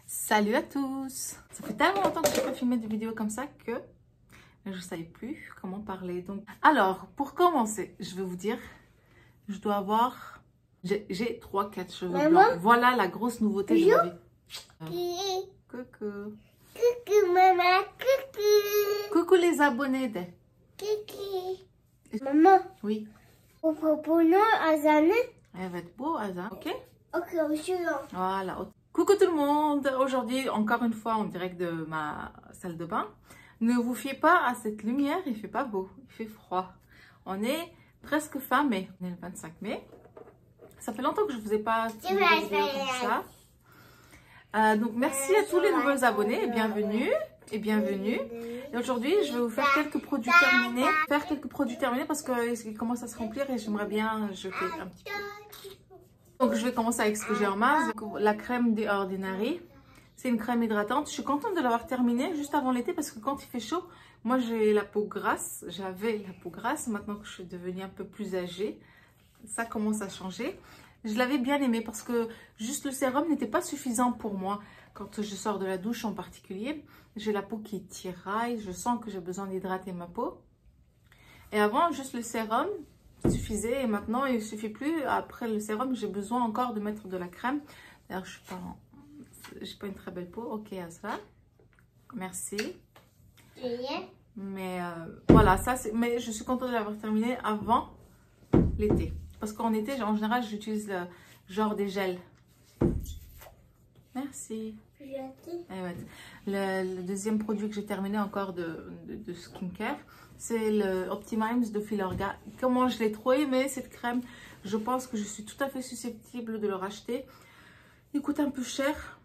Salut à tous! Ça fait tellement longtemps que je n'ai pas filmé de vidéos comme ça que je ne savais plus comment parler. Donc, alors, pour commencer, je vais vous dire, je dois avoir... J'ai 3-4 cheveux blancs. Voilà la grosse nouveauté de ma vie. Coucou! Coucou maman, coucou! Coucou les abonnés de... Coucou! Maman, Oui. au propos non, Azane? Elle va être beau, Asa, ok? Ok, je suis là. Voilà. Coucou tout le monde! Aujourd'hui, encore une fois, en direct de ma salle de bain. Ne vous fiez pas à cette lumière, il fait pas beau, il fait froid. On est presque fin mai, on est le 25 mai. Ça fait longtemps que je ne vous ai pas filmé des vidéos comme ça. Donc merci à tous les nouveaux abonnés et bienvenue. Et aujourd'hui, je vais vous faire quelques produits terminés. Parce qu'ils commencent à se remplir et j'aimerais bien jeter un petit peu. Donc je vais commencer avec ce que j'ai en main. La crème The Ordinary. C'est une crème hydratante. Je suis contente de l'avoir terminée juste avant l'été parce que quand il fait chaud, moi j'ai la peau grasse. J'avais la peau grasse. Maintenant que je suis devenue un peu plus âgée, ça commence à changer. Je l'avais bien aimé parce que juste le sérum n'était pas suffisant pour moi. Quand je sors de la douche en particulier, j'ai la peau qui tiraille. Je sens que j'ai besoin d'hydrater ma peau. Et avant, juste le sérum suffisait. Et maintenant, il ne suffit plus. Après le sérum, j'ai besoin encore de mettre de la crème. D'ailleurs, je n'ai pas une très belle peau. Ok, à ça. Merci. Mais voilà, ça c'est. Mais je suis contente de l'avoir terminé avant l'été. Parce qu'en été, en général, j'utilise genre des gels. Merci. Le deuxième produit que j'ai terminé encore de skincare, c'est le Optimimes de Filorga. Comment je l'ai trop aimé cette crème. Je pense que je suis tout à fait susceptible de le racheter. Il coûte un peu cher.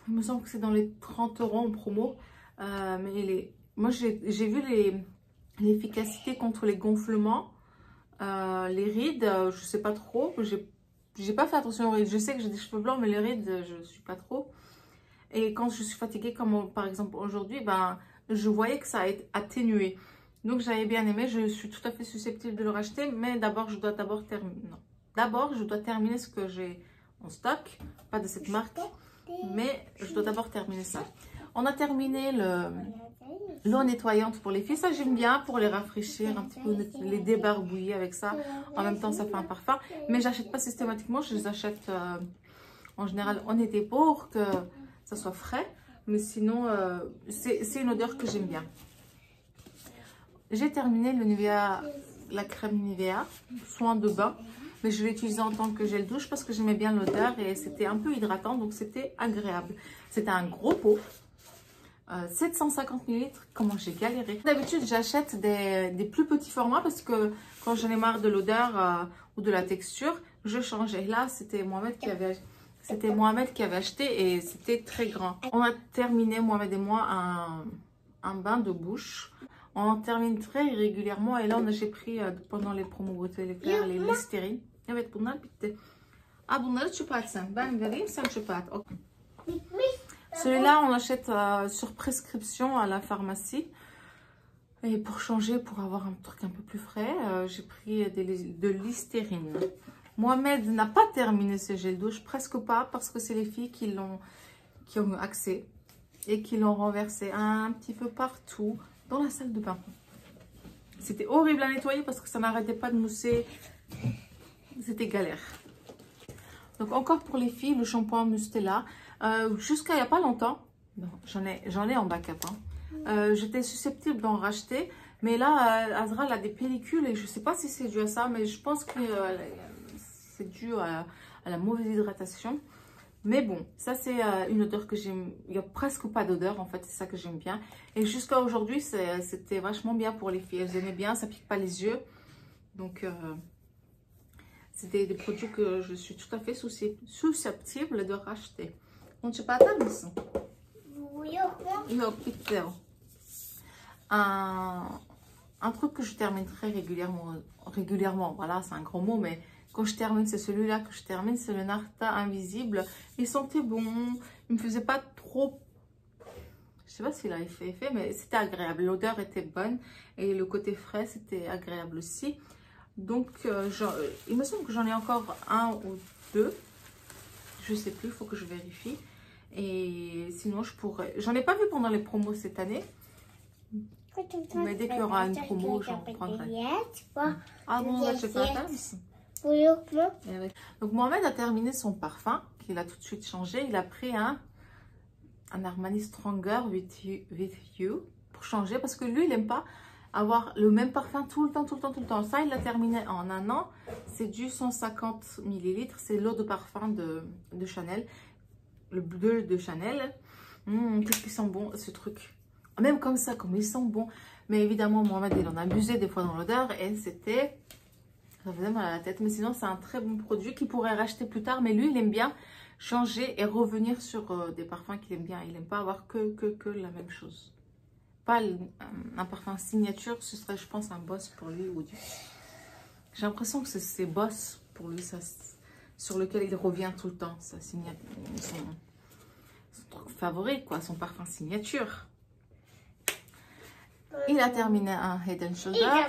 Il me semble que c'est dans les 30 € en promo. Mais moi, j'ai vu l'efficacité contre les gonflements. Les rides, je sais pas trop. J'ai pas fait attention aux rides. Je sais que j'ai des cheveux blancs, mais les rides, je suis pas trop. Et quand je suis fatiguée, comme par exemple aujourd'hui, ben, je voyais que ça a été atténué. Donc j'avais bien aimé. Je suis tout à fait susceptible de le racheter. Mais d'abord, je dois terminer. Non. D'abord, je dois terminer ce que j'ai en stock. Pas de cette marque. Mais je dois d'abord terminer ça. On a terminé l'eau nettoyante pour les filles. Ça, j'aime bien pour les rafraîchir, un petit peu les débarbouiller avec ça. En même temps, ça fait un parfum. Mais j'achète pas systématiquement. Je les achète en général en été pour que ça soit frais. Mais sinon, c'est une odeur que j'aime bien. J'ai terminé le Nivea, la crème Nivea, soin de bain. Mais je l'ai utilisé en tant que gel douche parce que j'aimais bien l'odeur et c'était un peu hydratant. Donc, c'était agréable. C'était un gros pot. 750 ml, comment j'ai galéré. D'habitude, j'achète des plus petits formats parce que quand j'en ai marre de l'odeur ou de la texture, je change. Et là, c'était Mohamed qui avait acheté et c'était très grand. On a terminé, Mohamed et moi, un bain de bouche. On en termine très régulièrement et là, j'ai pris pendant les promos beauté l'éclair, les Listerine. Evet, bunlar bitti. Bunları çöpe atsan. Ben vereyim, sen çöpe at. Okay. Celui-là, on l'achète sur prescription à la pharmacie. Et pour changer, pour avoir un truc un peu plus frais, j'ai pris de Listerine. Mohamed n'a pas terminé ce gel douche, presque pas, parce que c'est les filles qui ont accès et qui l'ont renversé un petit peu partout dans la salle de bain. C'était horrible à nettoyer parce que ça n'arrêtait pas de mousser. C'était galère. Donc encore pour les filles, le shampoing Mustela. Jusqu'à il n'y a pas longtemps, j'en ai en backup. J'étais susceptible d'en racheter. Mais là, Azra elle a des pellicules et je ne sais pas si c'est dû à ça. Mais je pense que c'est dû à la mauvaise hydratation. Mais bon, ça c'est une odeur que j'aime. Il n'y a presque pas d'odeur en fait, c'est ça que j'aime bien. Et jusqu'à aujourd'hui, c'était vachement bien pour les filles. Elles aimaient bien, ça pique pas les yeux. Donc... c'était des produits que je suis tout à fait susceptible de racheter. On ne sait pas attendre ça. Un truc que je termine très régulièrement, voilà, c'est un gros mot, mais quand je termine, c'est celui-là que je termine, c'est le Narta Invisible. Il sentait bon, il me faisait pas trop... Je sais pas s'il a fait effet, mais c'était agréable. L'odeur était bonne et le côté frais, c'était agréable aussi. Donc, il me semble que j'en ai encore un ou deux. Je sais plus, il faut que je vérifie. Et sinon, je pourrais... J'en ai pas vu pendant les promos cette année. Mais dès qu'il y aura une promo, j'en prendrai. Ah bon, là, je pas Donc, Mohamed a terminé son parfum, qu'il a tout de suite changé. Il a pris un Armani Stronger with you pour changer. Parce que lui, il n'aime pas avoir le même parfum tout le temps. Ça, il l'a terminé en un an. C'est du 150 ml. C'est l'eau de parfum de Chanel. Le bleu de Chanel. Qu'est-ce qu'ils sont bons, ce truc. Même comme ça, comme ils sont bons. Mais évidemment, Mohamed, il en a abusé des fois dans l'odeur. Et c'était... Ça faisait mal à la tête. Mais sinon, c'est un très bon produit qu'il pourrait racheter plus tard. Mais lui, il aime bien changer et revenir sur des parfums qu'il aime bien. Il n'aime pas avoir que la même chose. Pas un parfum signature. Ce serait, je pense, un boss pour lui. J'ai l'impression que c'est boss pour lui. Ça, sur lequel il revient tout le temps. Sa signature. Son truc favori, quoi. Son parfum signature. Il a terminé un Head and Shoulders.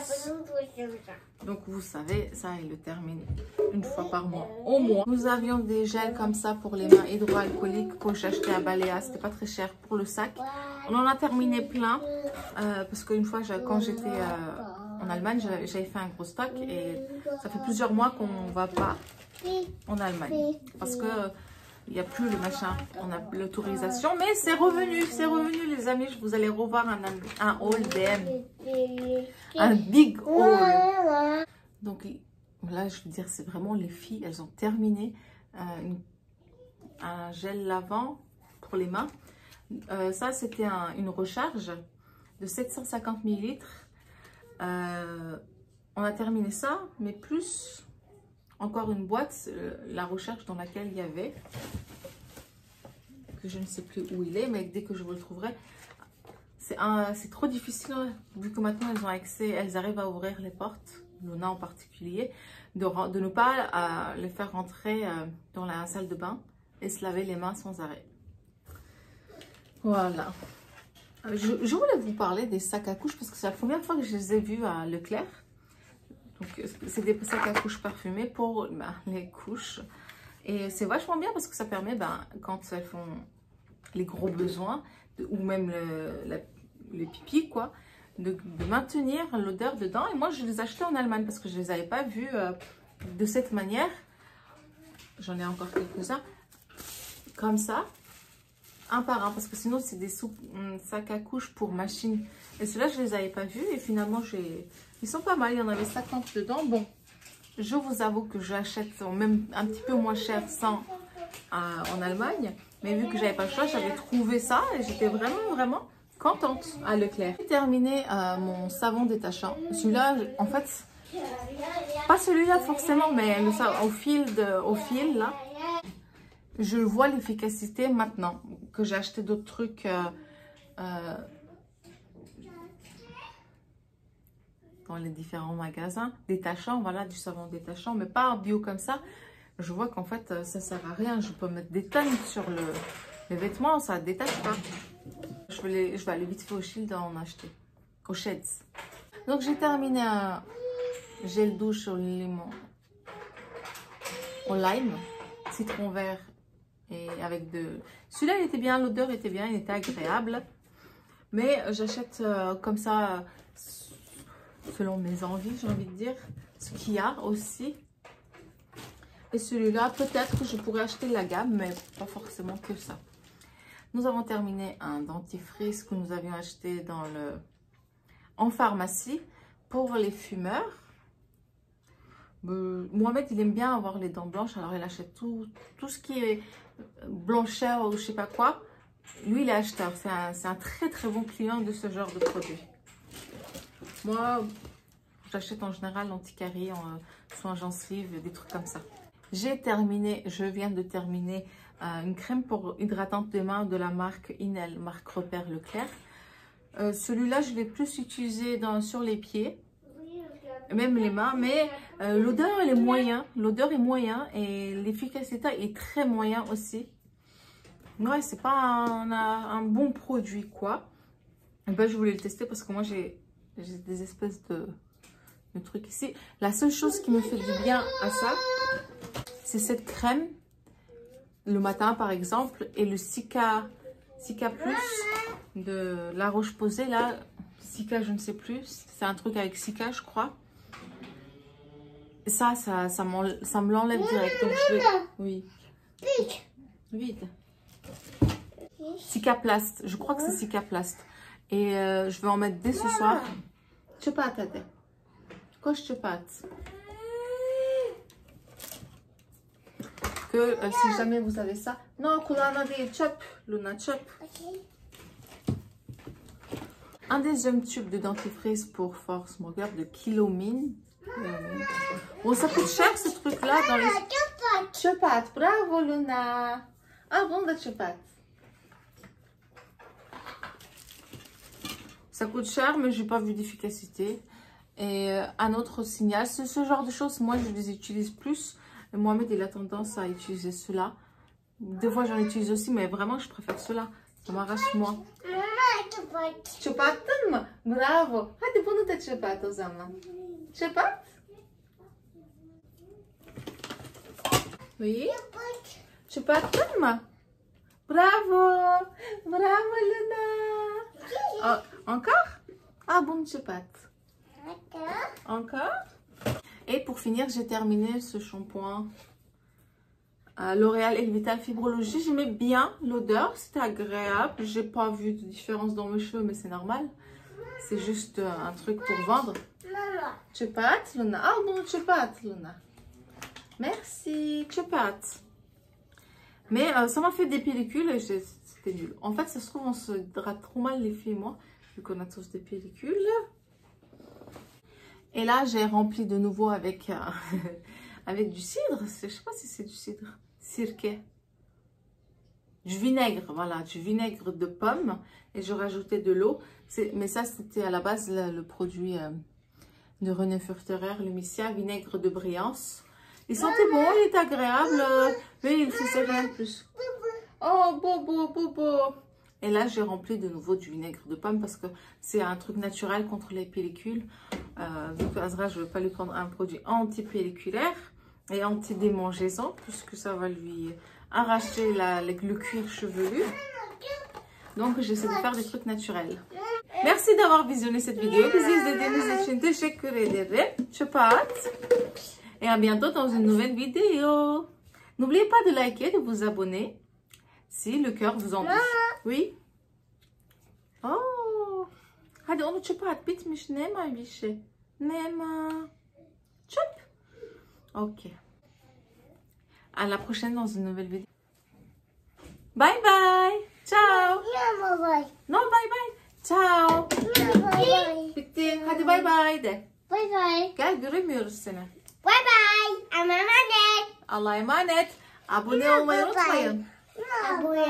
Donc, vous savez, ça, il le termine une fois par mois, au moins. Nous avions des gels comme ça pour les mains hydroalcooliques que j'ai acheté à Balea. C'était pas très cher pour le sac. On en a terminé plein. Parce qu'une fois, quand j'étais en Allemagne, j'avais fait un gros stock. Et ça fait plusieurs mois qu'on ne va pas en Allemagne. Parce que... il n'y a plus le machin, on a l'autorisation, mais c'est revenu les amis. Vous allez revoir un haul DM, un big haul. Donc là, je veux dire, c'est vraiment les filles, elles ont terminé un gel lavant pour les mains. Ça, c'était une recharge de 750 ml. On a terminé ça, mais plus... encore une boîte, la recherche dans laquelle il y avait, que je ne sais plus où il est, mais dès que je vous le trouverai, c'est trop difficile, vu que maintenant elles ont accès, elles arrivent à ouvrir les portes, Luna en particulier, de ne pas les faire rentrer dans la salle de bain et se laver les mains sans arrêt. Voilà. Je voulais vous parler des sacs à couches, parce que c'est la première fois que je les ai vus à Leclerc. Donc, c'est des sacs à couches parfumés pour les couches. Et c'est vachement bien parce que ça permet, quand elles font les gros besoins, ou même les pipis, quoi, de maintenir l'odeur dedans. Et moi, je les ai achetés en Allemagne parce que je ne les avais pas vus de cette manière. J'en ai encore quelques-uns. Comme ça, un par un. Parce que sinon, c'est des sacs à couches pour machine. Et ceux-là, je ne les avais pas vus. Et finalement, ils sont pas mal, il y en avait 50 dedans. Bon, je vous avoue que j'achète même un petit peu moins cher en Allemagne. Mais vu que j'avais pas le choix, j'avais trouvé ça et j'étais vraiment contente à Leclerc. J'ai terminé mon savon détachant. Celui-là, en fait, pas celui-là forcément, mais au fil là, je vois l'efficacité maintenant que j'ai acheté d'autres trucs. Dans les différents magasins détachants, voilà, du savon détachant, mais pas en bio comme ça. Je vois qu'en fait, ça sert à rien. Je peux mettre des tonnes sur les vêtements, ça ne détache pas. Je vais aller vite fait au Shield en acheter, au Sheds. Donc, j'ai terminé un gel douche au limon, au lime, citron vert, et avec celui-là, il était bien, l'odeur était bien, il était agréable. Mais j'achète comme ça... selon mes envies, j'ai envie de dire, ce qu'il y a aussi. Et celui-là, peut-être que je pourrais acheter la gamme, mais pas forcément que ça. Nous avons terminé un dentifrice que nous avions acheté en pharmacie pour les fumeurs. Mohamed, il aime bien avoir les dents blanches, alors il achète tout ce qui est blancheur ou je sais pas quoi. Lui, il est acheteur. C'est un très bon client de ce genre de produit. Moi, j'achète en général l'anticarie, soins gencives, des trucs comme ça. Je viens de terminer une crème pour hydratante des mains de la marque Inel, marque Repère Leclerc. Celui-là, je l'ai plus utilisé sur les pieds, même les mains, mais l'odeur elle est moyen. L'odeur est moyen et l'efficacité est très moyen aussi. Ouais, c'est pas un bon produit, quoi. Et ben, je voulais le tester parce que moi, j'ai des espèces de trucs ici. La seule chose qui me fait du bien à ça, c'est cette crème le matin par exemple et le Cica Cica Plus de La Roche-Posay, là. Cica, je ne sais plus. C'est un truc avec Cica, je crois. Ça me l'enlève direct. Donc je vais... Oui. Vide. Cicaplast. Je crois que c'est Cicaplast. Et je vais en mettre dès ce soir. Çöpe hadi. Koş çöpe at. Que si jamais vous avez ça. Non, kulağına değil, çöp. Luna, çöp. Un deuxième tube de dentifrice pour Force Mogueur de Kilomine. Bon, ça coûte cher ce truc-là dans les... Çöpe at. Bravo Luna. Ah bon, da çöpe at. Ça coûte cher, mais j'ai pas vu d'efficacité. Et un autre signal, c'est ce genre de choses. Moi, je les utilise plus. Et Mohamed, il a tendance à utiliser cela. Des fois, j'en utilise aussi, mais vraiment, je préfère cela. Ça m'arrache moins. Çöpe attın mı? Bravo. Hadi bunu da çöpe at o zaman. Çöpe at. Oui. Çöpe attın mı? Bravo. Bravo Luna. Oh, encore? Ah bon, je pâte. Encore? Et pour finir, j'ai terminé ce shampoing L'Oréal Elvital Fibrologie. J'aimais bien l'odeur, c'était agréable. J'ai pas vu de différence dans mes cheveux, mais c'est normal. C'est juste un truc pour vendre. Je pâte, Luna. Ah bon, je pâte, Luna. Merci, je pâte. Mais ça m'a fait des pellicules et c'était nul. En fait, ça se trouve, on se hydrate trop mal les filles et moi, vu qu'on a tous des pellicules. Et là, j'ai rempli de nouveau avec, avec du cidre. Je sais pas si c'est du cidre. Sirke. Du vinaigre, voilà, du vinaigre de pomme. Et je rajoutais de l'eau. Mais ça, c'était à la base le produit de René Furterer, le Missia, vinaigre de Briance. Il sentait bon, il était agréable, mais il faisait rien de plus. Oh, bobo, bobo. Et là, j'ai rempli de nouveau du vinaigre de pomme parce que c'est un truc naturel contre les pellicules. Vu que Azra, je ne vais pas lui prendre un produit anti-pelliculaire et anti-démangeaison puisque ça va lui arracher le cuir chevelu. Donc, j'essaie de faire des trucs naturels. Merci d'avoir visionné cette vidéo. Et à bientôt dans une nouvelle vidéo. N'oubliez pas de liker, de vous abonner si le cœur vous en dit. Oui? Oh! Hadi onu çöpe at. Bitmiş. Nema bir şey. Nema. Çöp. Ok. À la prochaine dans une nouvelle vidéo. Bye bye. Ciao. Non, bye bye. Ciao. Bitti. Hadi bye bye de. Bye bye. Gel, göremiyoruz seni. Bye bye. Allah'a emanet. Allah'a emanet. Abone olmayı unutmayın. Abone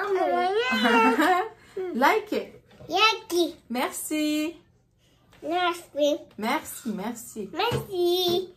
olmayı unutmayın. Like. Yaki. Merci. Merci. Merci, merci. Merci.